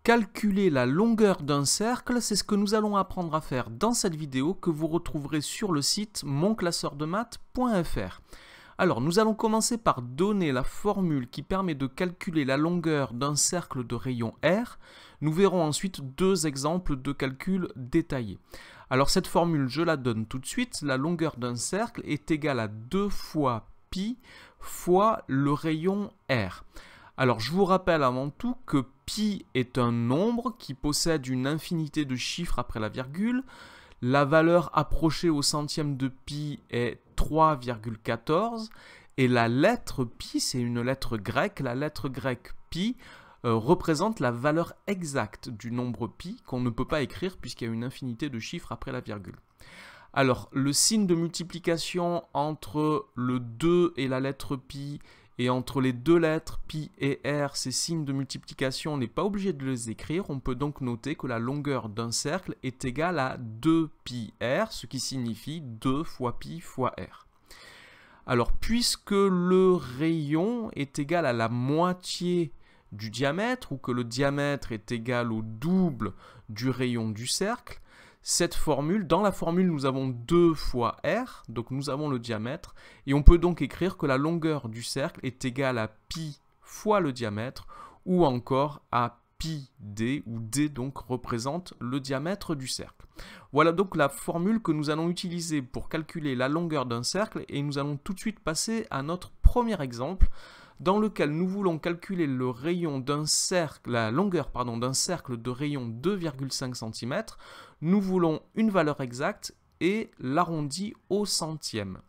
Calculer la longueur d'un cercle, c'est ce que nous allons apprendre à faire dans cette vidéo que vous retrouverez sur le site monclasseurdemaths.fr. Alors, nous allons commencer par donner la formule qui permet de calculer la longueur d'un cercle de rayon R. Nous verrons ensuite deux exemples de calcul détaillés. Alors, cette formule, je la donne tout de suite. La longueur d'un cercle est égale à 2 fois pi fois le rayon R. Alors, je vous rappelle avant tout que pi est un nombre qui possède une infinité de chiffres après la virgule. La valeur approchée au centième de pi est 3,14 et la lettre pi, c'est une lettre grecque. La lettre grecque pi représente la valeur exacte du nombre pi qu'on ne peut pas écrire puisqu'il y a une infinité de chiffres après la virgule. Alors, le signe de multiplication entre le 2 et la lettre pi et entre les deux lettres pi et r, ces signes de multiplication, on n'est pas obligé de les écrire. On peut donc noter que la longueur d'un cercle est égale à 2πr, ce qui signifie 2 fois pi fois r. Alors, puisque le rayon est égal à la moitié du diamètre, ou que le diamètre est égal au double du rayon du cercle, cette formule, dans la formule, nous avons 2 fois r, donc nous avons le diamètre, et on peut donc écrire que la longueur du cercle est égale à pi fois le diamètre, ou encore à pi d, où d donc représente le diamètre du cercle. Voilà donc la formule que nous allons utiliser pour calculer la longueur d'un cercle, et nous allons tout de suite passer à notre premier exemple, dans lequel nous voulons calculer le rayon d'un cercle, la longueur d'un cercle de rayon 2,5 cm. Nous voulons une valeur exacte et l'arrondi au centième.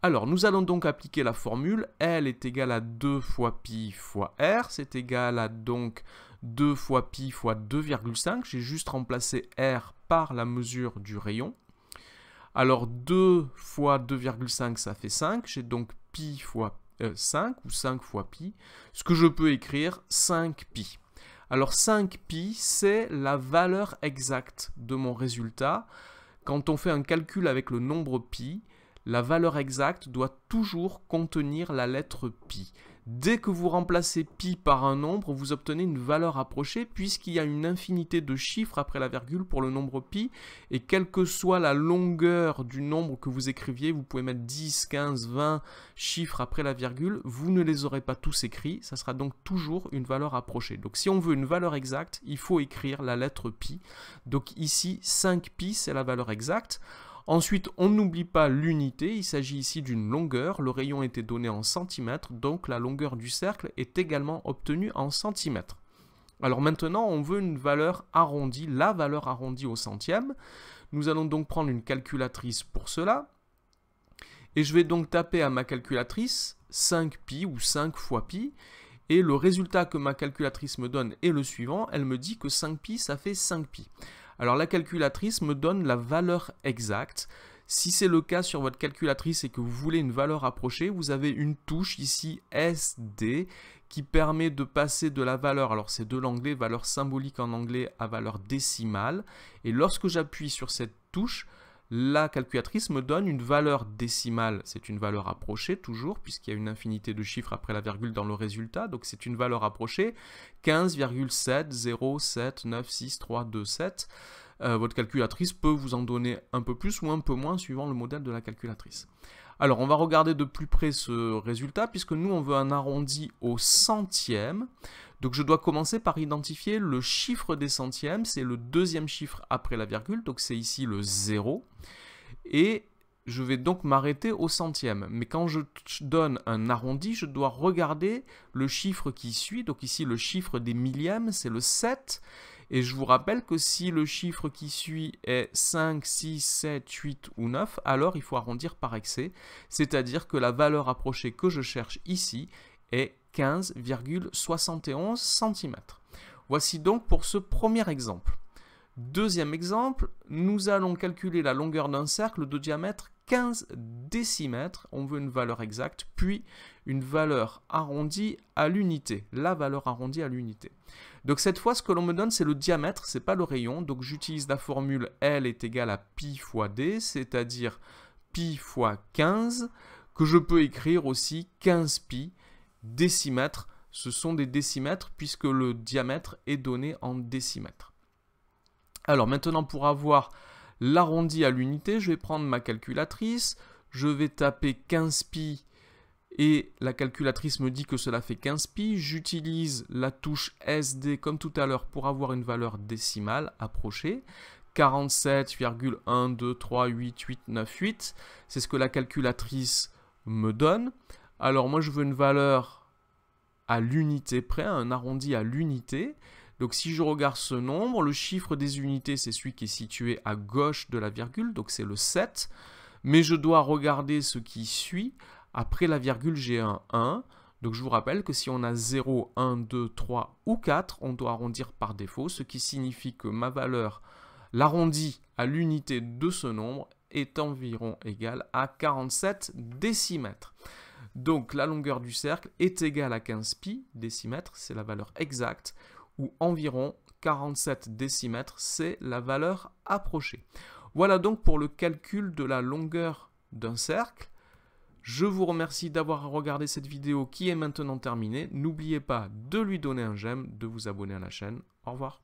Alors, nous allons donc appliquer la formule. L est égale à 2 fois pi fois r. C'est égal à donc 2 fois pi fois 2,5. J'ai juste remplacé r par la mesure du rayon. Alors, 2 fois 2,5, ça fait 5. J'ai donc pi fois 5 ou 5 fois pi, ce que je peux écrire 5pi. Alors 5pi, c'est la valeur exacte de mon résultat. Quand on fait un calcul avec le nombre pi, la valeur exacte doit toujours contenir la lettre pi. Dès que vous remplacez pi par un nombre, vous obtenez une valeur approchée puisqu'il y a une infinité de chiffres après la virgule pour le nombre pi. Et quelle que soit la longueur du nombre que vous écriviez, vous pouvez mettre 10, 15, 20 chiffres après la virgule, vous ne les aurez pas tous écrits, ça sera donc toujours une valeur approchée. Donc si on veut une valeur exacte, il faut écrire la lettre pi. Donc ici, 5pi, c'est la valeur exacte. Ensuite, on n'oublie pas l'unité, il s'agit ici d'une longueur, le rayon était donné en centimètres, donc la longueur du cercle est également obtenue en centimètres. Alors maintenant, on veut une valeur arrondie, la valeur arrondie au centième. Nous allons donc prendre une calculatrice pour cela, et je vais donc taper à ma calculatrice 5pi ou 5 fois pi, et le résultat que ma calculatrice me donne est le suivant, elle me dit que 5pi, ça fait 5pi. Alors la calculatrice me donne la valeur exacte. Si c'est le cas sur votre calculatrice et que vous voulez une valeur approchée, vous avez une touche ici SD qui permet de passer de la valeur, alors c'est de l'anglais, valeur symbolique en anglais à valeur décimale. Et lorsque j'appuie sur cette touche, la calculatrice me donne une valeur décimale, c'est une valeur approchée toujours, puisqu'il y a une infinité de chiffres après la virgule dans le résultat, donc c'est une valeur approchée, 15,707966327. Votre calculatrice peut vous en donner un peu plus ou un peu moins suivant le modèle de la calculatrice. Alors on va regarder de plus près ce résultat, puisque nous on veut un arrondi au centième. Donc je dois commencer par identifier le chiffre des centièmes, c'est le deuxième chiffre après la virgule, donc c'est ici le 0. Et je vais donc m'arrêter au centième. Mais quand je donne un arrondi, je dois regarder le chiffre qui suit, donc ici le chiffre des millièmes, c'est le 7. Et je vous rappelle que si le chiffre qui suit est 5, 6, 7, 8 ou 9, alors il faut arrondir par excès, c'est-à-dire que la valeur approchée que je cherche ici est 15,71 cm. Voici donc pour ce premier exemple. Deuxième exemple, nous allons calculer la longueur d'un cercle de diamètre 15 décimètres. On veut une valeur exacte, puis une valeur arrondie à l'unité, la valeur arrondie à l'unité. Donc cette fois, ce que l'on me donne, c'est le diamètre, c'est pas le rayon. Donc j'utilise la formule L est égale à pi fois d, c'est-à-dire pi fois 15, que je peux écrire aussi 15pi décimètres ce sont des décimètres puisque le diamètre est donné en décimètres. Alors maintenant, pour avoir l'arrondi à l'unité, je vais prendre ma calculatrice, je vais taper 15 pi et la calculatrice me dit que cela fait 15 pi. J'utilise la touche SD comme tout à l'heure pour avoir une valeur décimale approchée. 47,1238898, c'est ce que la calculatrice me donne. Alors moi je veux une valeur à l'unité près, un arrondi à l'unité. Donc si je regarde ce nombre, le chiffre des unités c'est celui qui est situé à gauche de la virgule, donc c'est le 7. Mais je dois regarder ce qui suit. Après la virgule, j'ai un 1. Donc je vous rappelle que si on a 0, 1, 2, 3 ou 4, on doit arrondir par défaut, ce qui signifie que ma valeur, l'arrondi à l'unité de ce nombre, est environ égal à 47 décimètres. Donc la longueur du cercle est égale à 15 pi décimètres, c'est la valeur exacte, ou environ 47 décimètres, c'est la valeur approchée. Voilà donc pour le calcul de la longueur d'un cercle. Je vous remercie d'avoir regardé cette vidéo qui est maintenant terminée. N'oubliez pas de lui donner un j'aime, de vous abonner à la chaîne. Au revoir.